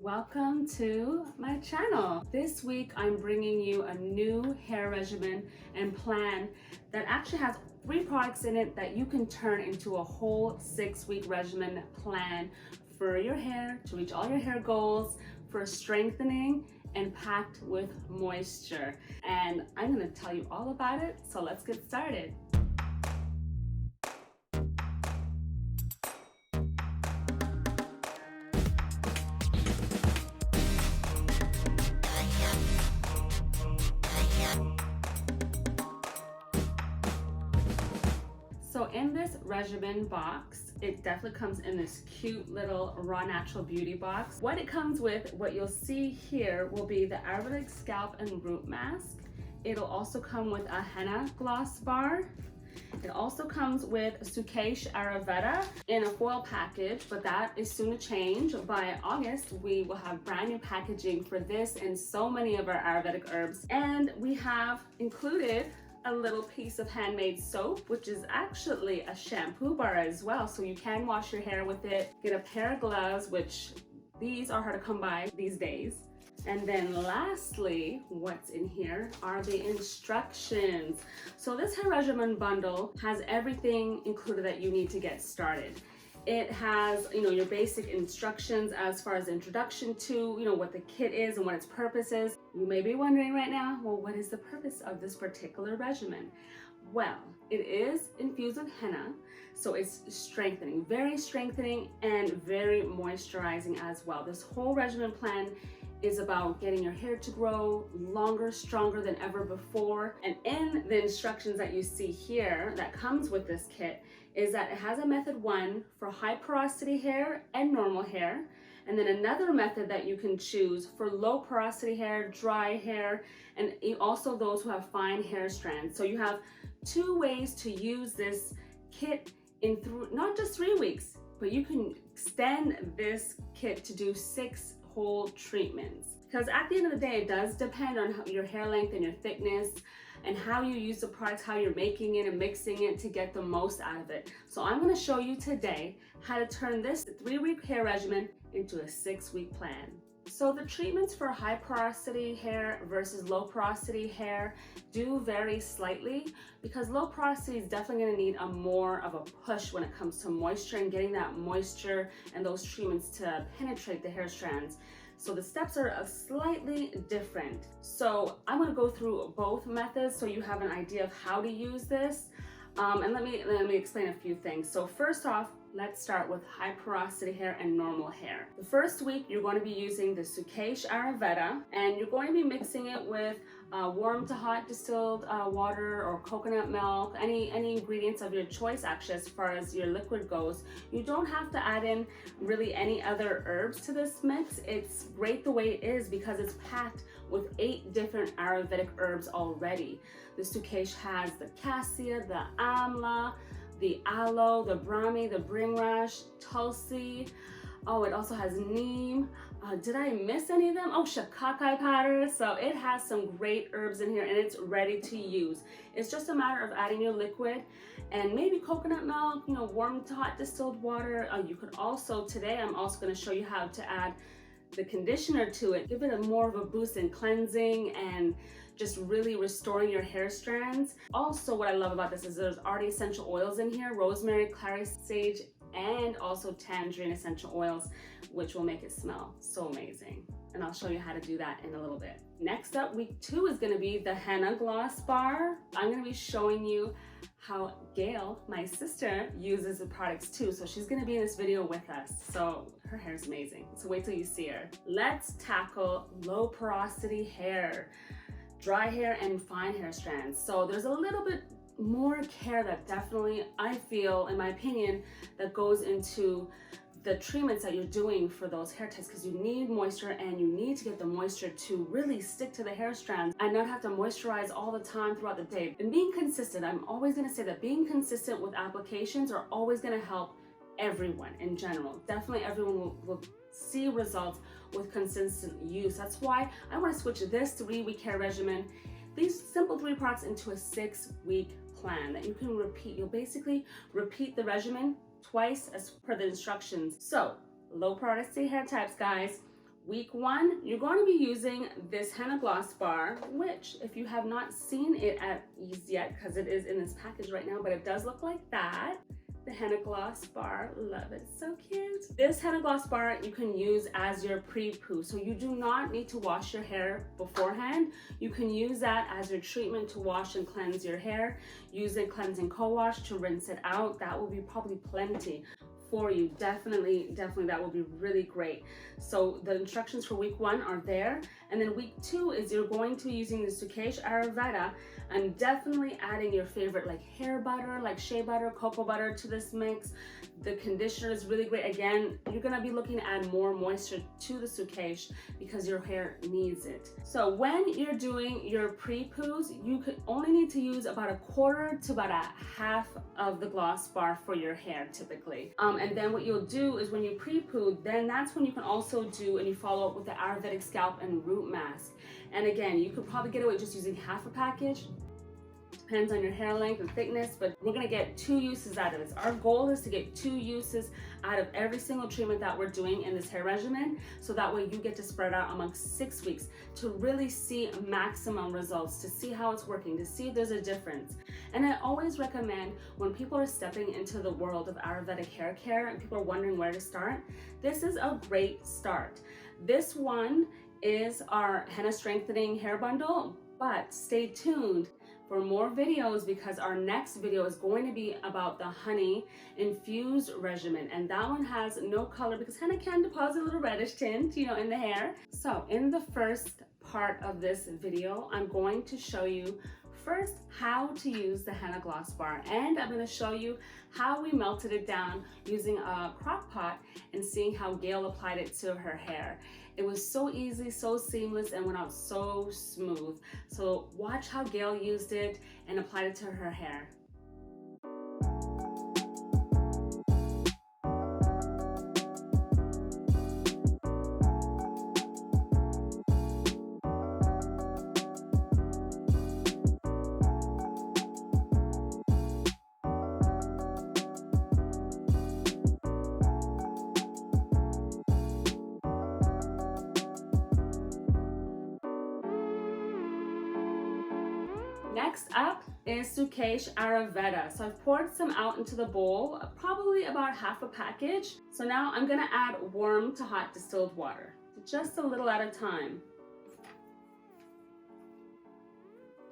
Welcome to my channel. This week I'm bringing you a new hair regimen and plan that actually has 3 products in it that you can turn into a whole 6-week regimen plan for your hair to reach all your hair goals, for strengthening and packed with moisture. And I'm going to tell you all about it, so let's get started. So in this regimen box, it definitely comes in this cute little raw natural beauty box. What it comes with, what you'll see here, will be the Ayurvedic Scalp and Root Mask. It'll also come with a Henna Gloss Bar. It also comes with Sukesh Ayurveda in a foil package, but that is soon to change. By August, we will have brand new packaging for this and so many of our Ayurvedic herbs. And we have included a little piece of handmade soap, which is actually a shampoo bar as well, so you can wash your hair with it. Get a pair of gloves, which these are hard to come by these days. And then lastly, what's in here are the instructions. So this hair regimen bundle has everything included that you need to get started. It has, your basic instructions as far as introduction to, what the kit is and what its purpose is. You may be wondering right now, well, what is the purpose of this particular regimen? Well, it is infused with henna, so it's strengthening and very moisturizing as well. This whole regimen plan is about getting your hair to grow longer, stronger than ever before. And in the instructions that you see here that comes with this kit is that it has a method 1 for high porosity hair and normal hair, and then another method that you can choose for low porosity hair, dry hair, and also those who have fine hair strands. So you have 2 ways to use this kit in not just 3 weeks, but you can extend this kit to do 6 whole treatments. Because at the end of the day, it does depend on your hair length and your thickness and how you use the products, how you're making it and mixing it to get the most out of it. So I'm going to show you today how to turn this 3-week hair regimen into a 6-week plan. So the treatments for high porosity hair versus low porosity hair do vary slightly, because low porosity is definitely going to need more of a push when it comes to moisture and getting that moisture and those treatments to penetrate the hair strands. So the steps are slightly different. So I'm going to go through both methods so you have an idea of how to use this. And let me explain a few things. So first off, let's start with high porosity hair and normal hair. The first week, you're going to be using the Sukesh Ayurveda, and you're going to be mixing it with warm to hot distilled water or coconut milk, any ingredients of your choice actually as far as your liquid goes. You don't have to add in really any other herbs to this mix. It's great the way it is because it's packed with 8 different Ayurvedic herbs already. The Sukesh has the cassia, the amla, the aloe, the brahmi, the bringrash, tulsi. Oh, it also has neem. Did I miss any of them? Oh, shikakai powder. So it has some great herbs in here and it's ready to use. It's just a matter of adding your liquid and maybe coconut milk, warm to hot distilled water. You could also, today I'm also going to show you how to add the conditioner to it. Give it more of a boost in cleansing and just really restoring your hair strands. Also, what I love about this is there's already essential oils in here: rosemary, clary sage, and also tangerine essential oils, which will make it smell so amazing. And I'll show you how to do that in a little bit. Next up, week 2 is going to be the Henna Gloss Bar. I'm going to be showing you how Gail, my sister, uses the products too. So she's going to be in this video with us. So her hair is amazing. So wait till you see her. Let's tackle low porosity hair, dry hair, and fine hair strands. So there's a little bit more care that definitely, I feel, in my opinion, that goes into the treatments that you're doing for those hair types, because you need moisture and you need to get the moisture to really stick to the hair strands and not have to moisturize all the time throughout the day. And being consistent, I'm always going to say that being consistent with applications are always going to help everyone in general. Definitely everyone will see results with consistent use. That's why I want to switch this 3-week hair regimen, these simple 3 products, into a 6-week plan that you can repeat. You'll basically repeat the regimen twice as per the instructions. So low porosity hair types, guys, Week 1, you're going to be using this Henna Gloss Bar, which if you have not seen it at ease yet, because it is in this package right now, but it does look like that. The Henna Gloss Bar, love it, so cute. This Henna Gloss Bar you can use as your pre-poo, so you do not need to wash your hair beforehand. You can use that as your treatment to wash and cleanse your hair. Use a cleansing co-wash to rinse it out. That will be probably plenty for you. Definitely that will be really great. So the instructions for week 1 are there, and then week 2 is you're going to be using the Sukesh Ayurveda and definitely adding your favorite like hair butter, like shea butter, cocoa butter to this mix. The conditioner is really great. Again, you're gonna be looking to add more moisture to the Sukesh because your hair needs it. So when you're doing your pre-poos, you could only need to use about 1/4 to about 1/2 of the gloss bar for your hair typically. And then what you'll do is when you pre-poo, then that's when you can also do and you follow up with the Ayurvedic Scalp and Root Mask. And again, you could probably get away just using half a package. Depends on your hair length and thickness, but we're gonna get 2 uses out of this. Our goal is to get 2 uses out of every single treatment that we're doing in this hair regimen, so that way you get to spread out amongst 6 weeks to really see maximum results, to see how it's working, to see if there's a difference. And I always recommend when people are stepping into the world of Ayurvedic hair care and people are wondering where to start, this is a great start. This one is our henna strengthening hair bundle, but stay tuned for more videos because our next video is going to be about the honey infused regimen, and that one has no color because henna can deposit a little reddish tint, you know, in the hair. So in the first part of this video, I'm going to show you first how to use the Henna Gloss Bar, and I'm going to show you how we melted it down using a crock pot and seeing how Gail applied it to her hair. It was so easy, so seamless, and went out so smooth. So watch how Gail used it and applied it to her hair. Next up is Sukesh Ayurveda. So I've poured some out into the bowl, probably about half a package. So now I'm gonna add warm to hot distilled water, just a little at a time.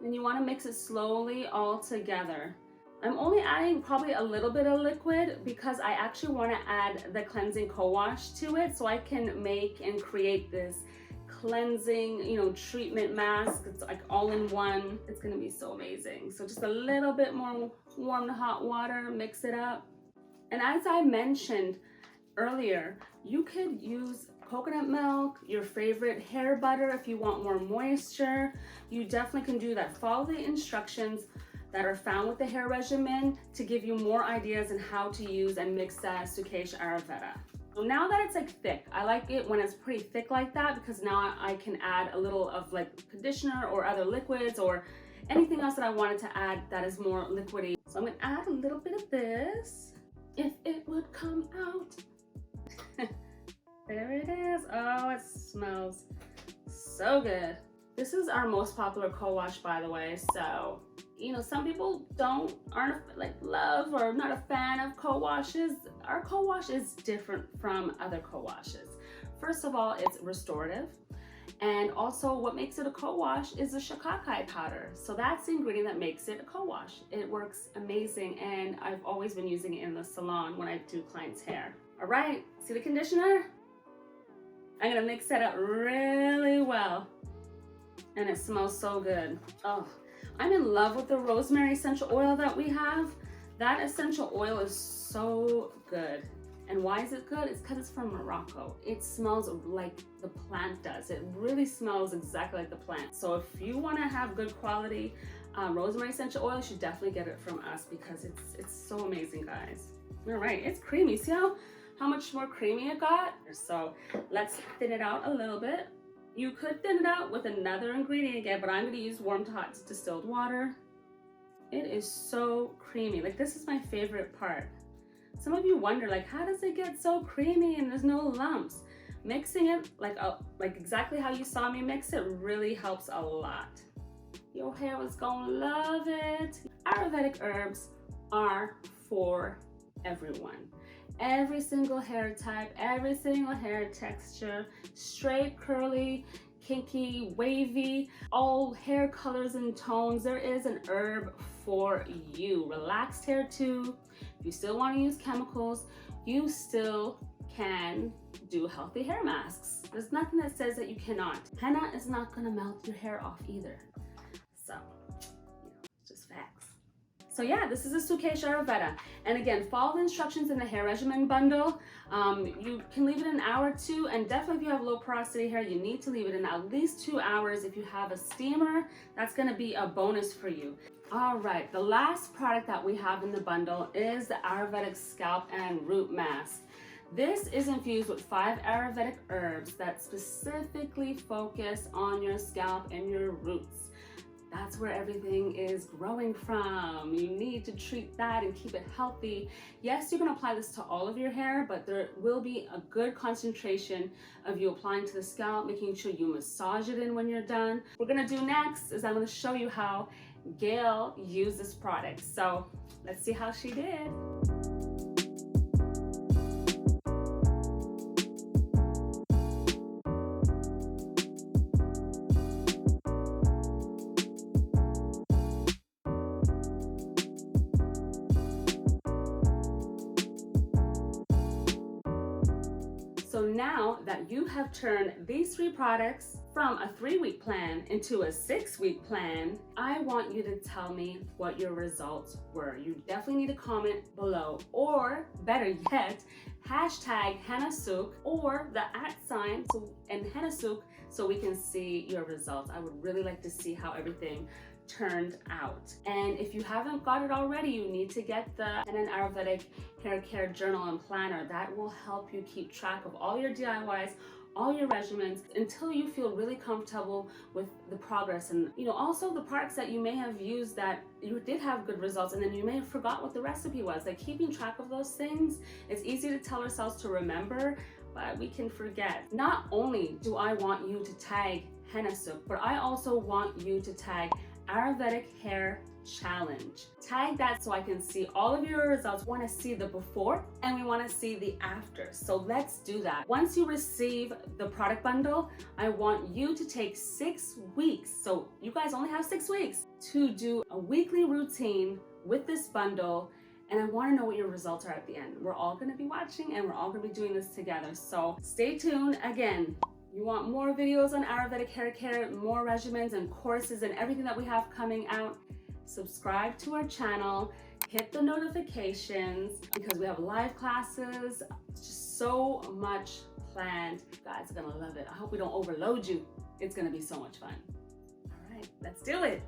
And you wanna mix it slowly all together. I'm only adding probably a little bit of liquid because I actually wanna add the cleansing co-wash to it so I can make and create this cleansing, you know, treatment mask. It's like all in one. It's gonna be so amazing. So just a little bit more warm to hot water, mix it up. And as I mentioned earlier, you could use coconut milk, your favorite hair butter if you want more moisture. You definitely can do that. Follow the instructions that are found with the hair regimen to give you more ideas on how to use and mix that Sukesh Ayurveda. So now that it's like thick, I like it when it's pretty thick like that because now I can add a little of like conditioner or other liquids or anything else that I wanted to add that is more liquidy. So I'm gonna add a little bit of this, if it would come out. There it is. Oh, it smells so good. This is our most popular co-wash, by the way. So, you know, some people aren't like love or not a fan of co-washes. Our co-wash is different from other co-washes. First of all, it's restorative. And also what makes it a co-wash is the shikakai powder. So that's the ingredient that makes it a co-wash. It works amazing, and I've always been using it in the salon when I do clients' hair. All right, see the conditioner? I'm gonna mix that up really well. And it smells so good. Oh, I'm in love with the rosemary essential oil that we have. That essential oil is so good. And why is it good? It's because it's from Morocco. It smells like the plant does. It really smells exactly like the plant. So if you want to have good quality rosemary essential oil, you should definitely get it from us because it's so amazing, guys. All right, it's creamy. See how much more creamy it got? So let's thin it out a little bit. You could thin it out with another ingredient again, but I'm going to use warm to hot distilled water. It is so creamy. Like, this is my favorite part. Some of you wonder, like, how does it get so creamy and there's no lumps? Mixing it like exactly how you saw me mix it really helps a lot. Your hair is gonna love it. Ayurvedic herbs are for everyone. Every single hair type, every single hair texture, straight, curly, kinky, wavy, all hair colors and tones. There is an herb for you. Relaxed hair too. If you still want to use chemicals, you still can do healthy hair masks. There's nothing that says that you cannot. Henna is not gonna melt your hair off either. So, just facts. So yeah, this is a Sukesh Ayurveda. And again, follow the instructions in the hair regimen bundle. You can leave it an hour or two, and definitely if you have low porosity hair, you need to leave it in at least 2 hours. If you have a steamer, that's gonna be a bonus for you. All right, the last product that we have in the bundle is the Ayurvedic Scalp and Root Mask. This is infused with 5 Ayurvedic herbs that specifically focus on your scalp and your roots. That's where everything is growing from. You need to treat that and keep it healthy. Yes, you can apply this to all of your hair, but there will be a good concentration of you applying to the scalp, making sure you massage it in when you're done. What we're gonna do next is I'm gonna show you how Gail used this product. So let's see how she did. So now that you have turned these 3 products from a 3-week plan into a 6-week plan, I want you to tell me what your results were. You definitely need to comment below, or better yet, hashtag HennaSooq or the @ and HennaSooq so we can see your results. I would really like to see how everything turned out. And if you haven't got it already, you need to get the Henna Ayurvedic Hair Care Journal and Planner. That will help you keep track of all your DIYs, all your regimens, until you feel really comfortable with the progress. And also the products that you may have used that you did have good results, and then you may have forgot what the recipe was. Like, keeping track of those things, it's easy to tell ourselves to remember, but we can forget. Not only do I want you to tag HennaSooq, but I also want you to tag Ayurvedic Hair Challenge. Tag that so I can see all of your results. We want to see the before and we want to see the after. So let's do that. Once you receive the product bundle, I want you to take 6 weeks. So you guys only have 6 weeks to do a weekly routine with this bundle. And I want to know what your results are at the end. We're all going to be watching and we're all going to be doing this together. So stay tuned. Again, you want more videos on Ayurvedic hair care, more regimens and courses and everything that we have coming out, subscribe to our channel, hit the notifications because we have live classes, just so much planned. You guys are gonna love it. I hope we don't overload you. It's gonna be so much fun. All right, let's do it.